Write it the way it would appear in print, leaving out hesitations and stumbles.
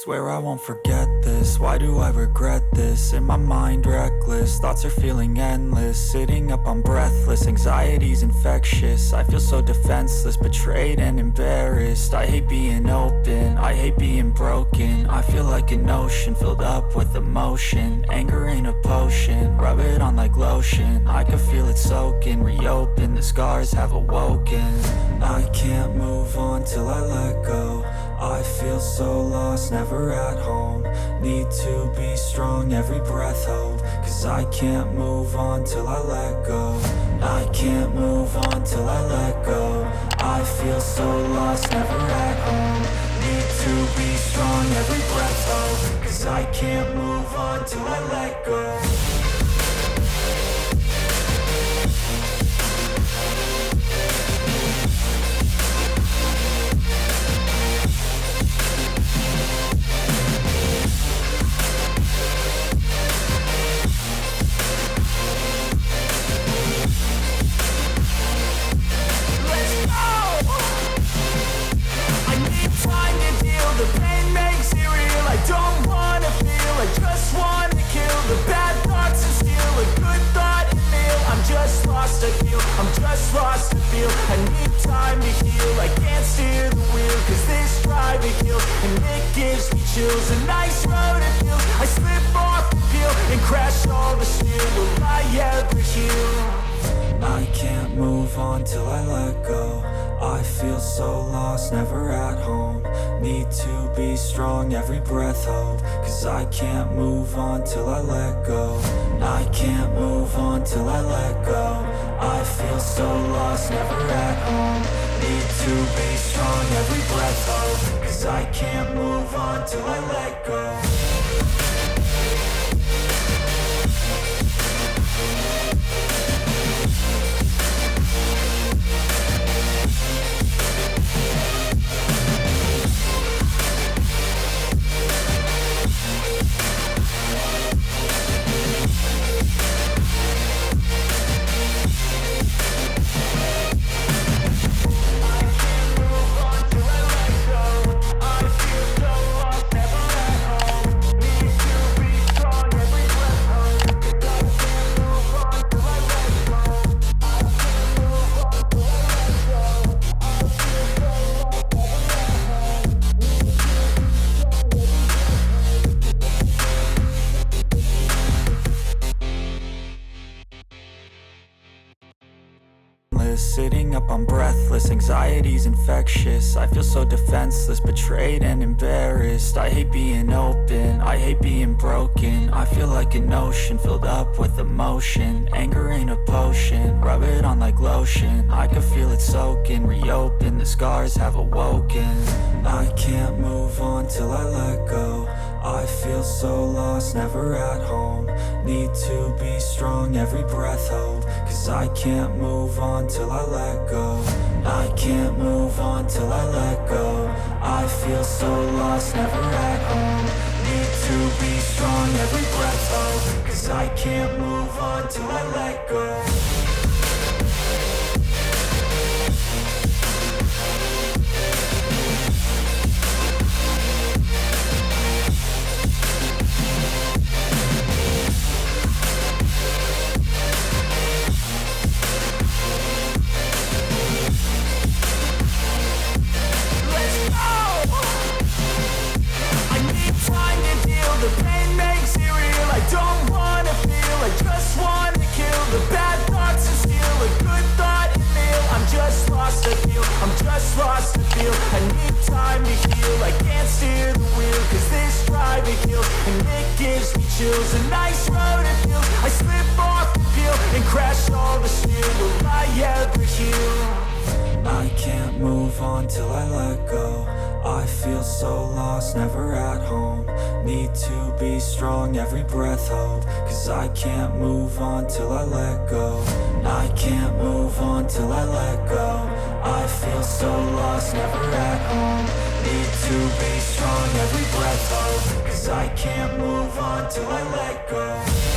Swear I won't forget this, why do I regret this? In my mind reckless, thoughts are feeling endless. Sitting up, I'm breathless, anxiety's infectious. I feel so defenseless, betrayed and embarrassed. I hate being open, I hate being broken. I feel like an ocean filled up with emotion. Anger ain't a potion, rub it on like lotion. I can feel it soaking, reopen, the scars have awoken. I can't move on till I let go. I feel so lost, never at home. Need to be strong, every breath hold. Cause I can't move on till I let go. I can't move on till I let go. I feel so lost, never at home. Need to be strong, every breath hold. Cause I can't move on till I let go. The pain makes it real, I don't wanna feel, I just wanna kill the bad thoughts and steal a good thought and feel. I'm just lost, I feel, I'm just lost, I feel. I need time to heal, I can't steer the wheel. Cause this drive it kills, and it gives me chills. A nice road it feels, I slip off the peel and crash all the steel. Will I ever heal? I can't move on till I let go. I feel so lost, never at home. Need to be strong, every breath hold. Cause I can't move on till I let go. I can't move on till I let go. I feel so lost, never at home. Need to be strong, every breath hold. Cause I can't move on till I let go. Sitting up, I'm breathless, anxiety's infectious. I feel so defenseless, betrayed and embarrassed. I hate being open, I hate being broken. I feel like an ocean filled up with emotion. Anger ain't a potion, rub it on like lotion. I can feel it soaking, reopen, the scars have awoken. I can't move on till I let go. I feel so lost, never at home. Need to be strong, every breath hold. Cause I can't move on till I let go. I can't move on till I let go. I feel so lost, never at home. Need to be strong, every breath hold. Cause I can't move on till I let go. The pain makes it real, I don't wanna feel, I just wanna kill the bad thoughts and steal a good thought and feel. I'm just lost, I feel, I'm just lost, I feel. I need time to heal, I can't steer the wheel. Cause this drive it kills, and it gives me chills. A nice road it feels, I slip off the peel and crash all the steel. Will I ever heal? I can't move on till I let go. I feel so lost, never at home. Need to be strong, every breath hold. Cause I can't move on till I let go. I can't move on till I let go. I feel so lost, never at home. Need to be strong, every breath hold. Cause I can't move on till I let go.